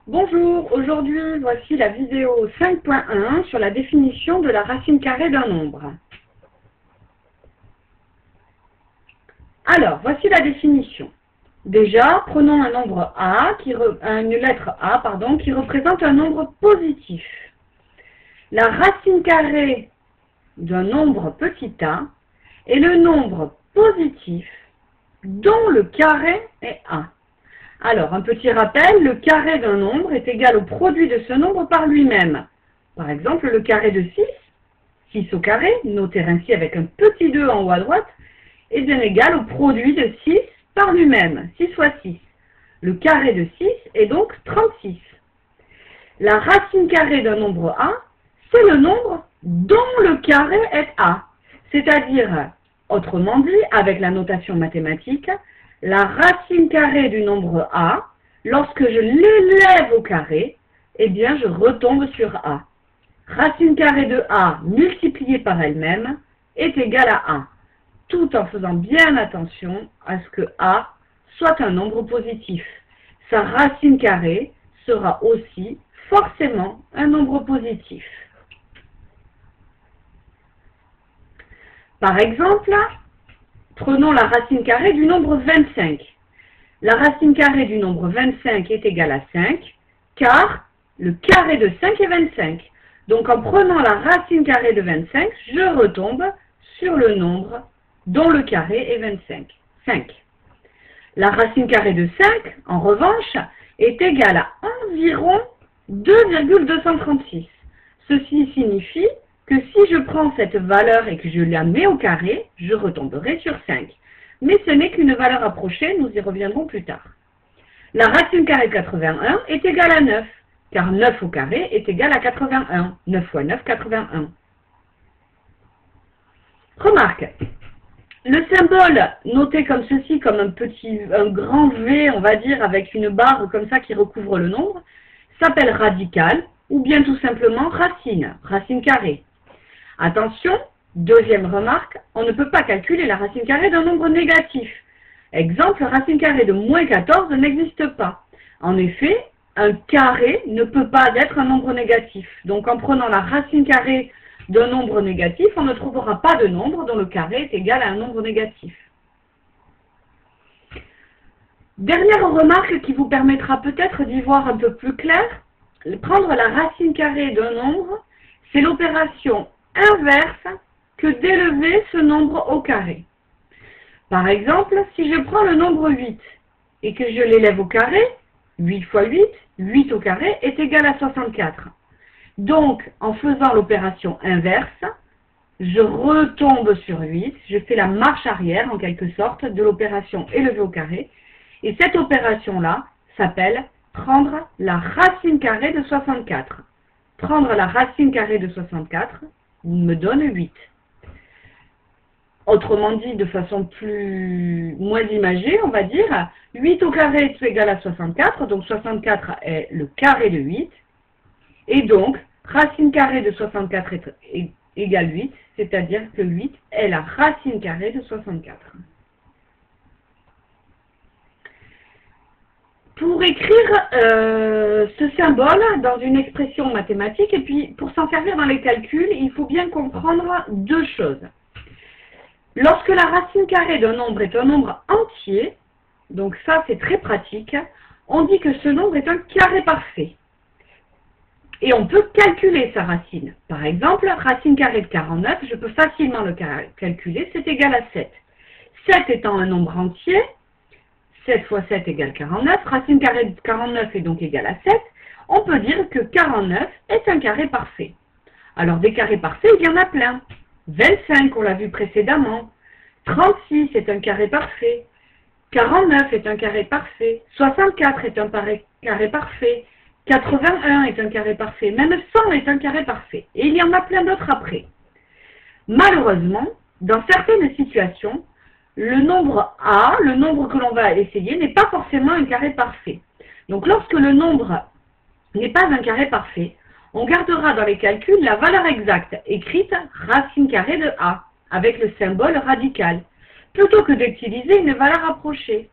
Bonjour, aujourd'hui voici la vidéo 5.1 sur la définition de la racine carrée d'un nombre. Alors, voici la définition. Déjà, prenons un nombre A, une lettre A, qui représente un nombre positif. La racine carrée d'un nombre petit a est le nombre positif dont le carré est A. Alors, un petit rappel, le carré d'un nombre est égal au produit de ce nombre par lui-même. Par exemple, le carré de 6 au carré, noté ainsi avec un petit 2 en haut à droite, est bien égal au produit de 6 par lui-même, 6 fois 6. Le carré de 6 est donc 36. La racine carrée d'un nombre A, c'est le nombre dont le carré est A. C'est-à-dire, autrement dit, avec la notation mathématique, la racine carrée du nombre A, lorsque je l'élève au carré, eh bien je retombe sur A. Racine carrée de A multipliée par elle-même est égale à A, tout en faisant bien attention à ce que A soit un nombre positif. Sa racine carrée sera aussi forcément un nombre positif. Par exemple, prenons la racine carrée du nombre 25. La racine carrée du nombre 25 est égale à 5, car le carré de 5 est 25. Donc en prenant la racine carrée de 25, je retombe sur le nombre dont le carré est 25, 5. La racine carrée de 5, en revanche, est égale à environ 2,236. Ceci signifie que si je prends cette valeur et que je la mets au carré, je retomberai sur 5. Mais ce n'est qu'une valeur approchée, nous y reviendrons plus tard. La racine carrée de 81 est égale à 9, car 9 au carré est égal à 81. 9 fois 9, 81. Remarque, le symbole noté comme ceci, comme un grand V, on va dire, avec une barre comme ça qui recouvre le nombre, s'appelle radical, ou bien tout simplement racine, racine carrée. Attention, deuxième remarque, on ne peut pas calculer la racine carrée d'un nombre négatif. Exemple, racine carrée de moins 14 n'existe pas. En effet, un carré ne peut pas être un nombre négatif. Donc en prenant la racine carrée d'un nombre négatif, on ne trouvera pas de nombre dont le carré est égal à un nombre négatif. Dernière remarque qui vous permettra peut-être d'y voir un peu plus clair, prendre la racine carrée d'un nombre, c'est l'opération inverse que d'élever ce nombre au carré. Par exemple, si je prends le nombre 8 et que je l'élève au carré, 8 fois 8, 8 au carré est égal à 64. Donc, en faisant l'opération inverse, je retombe sur 8, je fais la marche arrière en quelque sorte de l'opération élevée au carré, et cette opération-là s'appelle prendre la racine carrée de 64. Prendre la racine carrée de 64 me donne 8. Autrement dit, de façon moins imagée, on va dire, 8 au carré est égal à 64, donc 64 est le carré de 8, et donc, racine carrée de 64 est égale 8, c'est-à-dire que 8 est la racine carrée de 64. Pour écrire ce symbole dans une expression mathématique, et puis pour s'en servir dans les calculs, il faut bien comprendre deux choses. Lorsque la racine carrée d'un nombre est un nombre entier, donc ça c'est très pratique, on dit que ce nombre est un carré parfait. Et on peut calculer sa racine. Par exemple, racine carrée de 49, je peux facilement le calculer, c'est égal à 7. 7 étant un nombre entier, 7 fois 7 égale 49, racine carrée de 49 est donc égale à 7, on peut dire que 49 est un carré parfait. Alors des carrés parfaits, il y en a plein. 25, on l'a vu précédemment. 36 est un carré parfait. 49 est un carré parfait. 64 est un carré parfait. 81 est un carré parfait. Même 100 est un carré parfait. Et il y en a plein d'autres après. Malheureusement, dans certaines situations, le nombre A, le nombre que l'on va essayer, n'est pas forcément un carré parfait. Donc lorsque le nombre n'est pas un carré parfait, on gardera dans les calculs la valeur exacte, écrite racine carrée de A, avec le symbole radical, plutôt que d'utiliser une valeur approchée.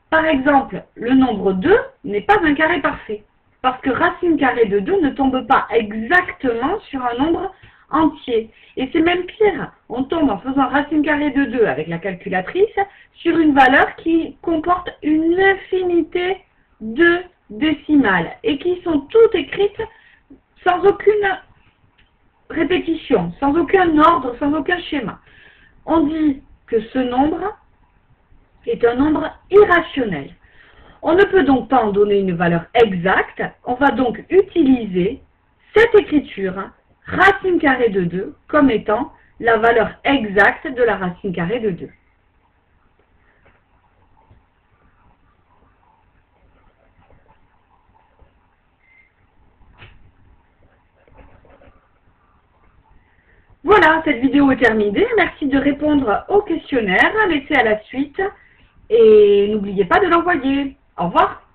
Par exemple, le nombre 2 n'est pas un carré parfait. parce que racine carrée de 2 ne tombe pas exactement sur un nombre entier. Et c'est même pire, on tombe en faisant racine carrée de 2 avec la calculatrice sur une valeur qui comporte une infinité de décimales et qui sont toutes écrites sans aucune répétition, sans aucun ordre, sans aucun schéma. On dit que ce nombre est un nombre irrationnel. On ne peut donc pas en donner une valeur exacte, on va donc utiliser cette écriture, racine carrée de 2, comme étant la valeur exacte de la racine carrée de 2. Voilà, cette vidéo est terminée. Merci de répondre au questionnaire. Laissez à la suite et n'oubliez pas de l'envoyer. Au revoir.